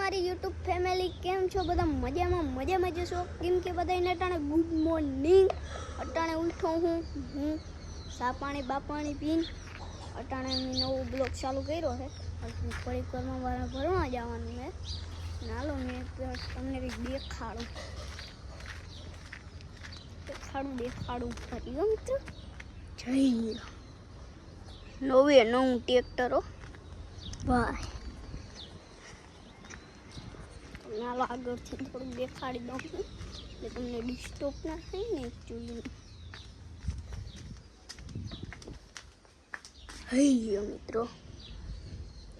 મારી YouTube family કેમ છો બધા મજામાં જશો કેમ કે બધાને અટાણે ગુડ મોર્નિંગ અટાણે ઉઠો હું સા પાણી પીન અટાણે મેં નવો બ્લોગ ચાલુ કર્યો છે પરિક્રમા વાળા ભરવા જવાનું છે નાલો મેં તમને કંઈક દેખાડું ફરી મિત્રો જઈ નવું ટ્રેક્ટરો ભાઈ નાલો આગળથી થોડુંક દેખાડી દઉં એટલે તમને ડિસ્ટર્બ ના થાય ને એકચ્યુઅલી હૈયો મિત્રો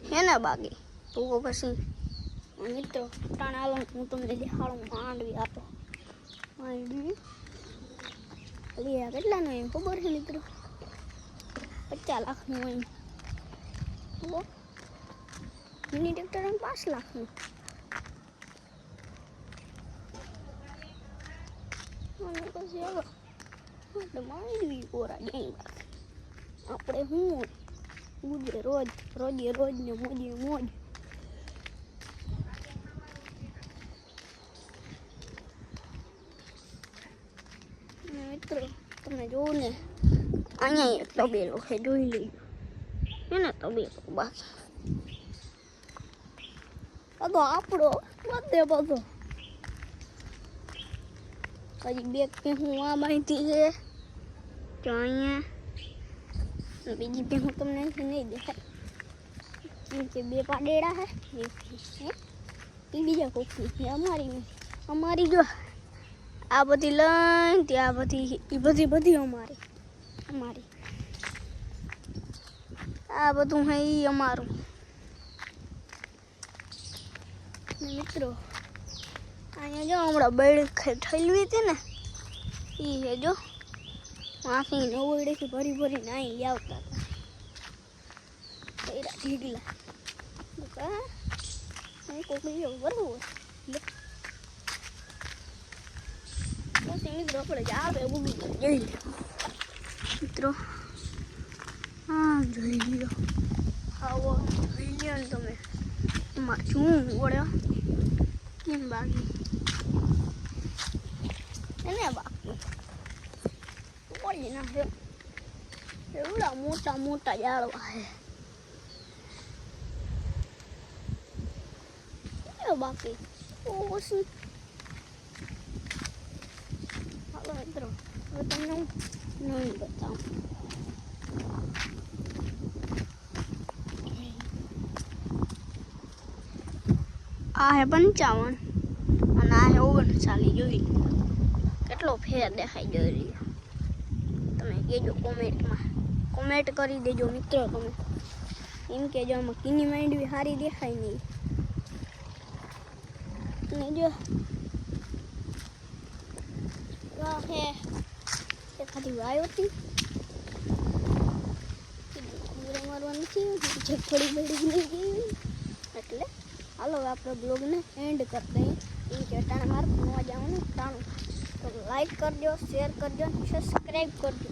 હે ને બાકી તો પછી મિત્રો ટાણા હાલો હું તમને દેખાડું માંડવી આપો માંડવી કેટલાનું એમ ખબર છે મિત્રો 50 લાખનું એમ મિની ટ્રેક્ટર 5 લાખનું અને પછી આપણે માંડવી કોરા જઈ આપણે હું ઉજે રોજ ને મોજ મિત્રો તમે જોવો ને અહીંયા એક તબેલો છે જોઈ લેજો એને તબેલો બાકી બધો આપણો બધો હજી બે કે હું આ માહિતી છે તો અહીંયા બીજી બે હું તમને નહીં દેખાય કેમ કે બે પાડેડા છે એ બીજા કોકની છે અમારી જો આ બધી લઈને ત્યાં બધી અમારી આ બધું હે એ અમારું મિત્રો અહીંયા જો હમણાં બેડ ઠલવી હતી ને એ છે જો આખી નવડેથી ભરીને અહીં આવતા હતા ઢીગલા કોક બરોબર મિત્રો આપણે જ આવે બધું જોઈ લો મિત્રો હા જોઈ લો આવો જોઈ લો ને તમે એમાં શું વળ્યો કેમ બાકી એને બાકી પડી નાખે એવડા મોટા ઝાડવા છે બાકી ઓછી મિત્રો હવે તમને નહીં બતાવું આ હે 55 અને આ હે 39 જોઈ કેટલો ફેર દેખાઈ જોઈ રહ્યો તમે કહેજો કોમેન્ટ કરી દેજો મિત્રો તમે એમ કહેજો આમાં કીની માંડવી સારી દેખાય નહીં અને જો હે એખાદી વાય હતી મારવા નથી થોડી બળી નહીં ગઈ એટલે હાલો આપણે બ્લોગને એન્ડ કરી દઈએ એમ કે અટાણે મારે ન જવાનું ટાણું તો લાઈક કરજો શેર કરજો સબસ્ક્રાઈબ કરજો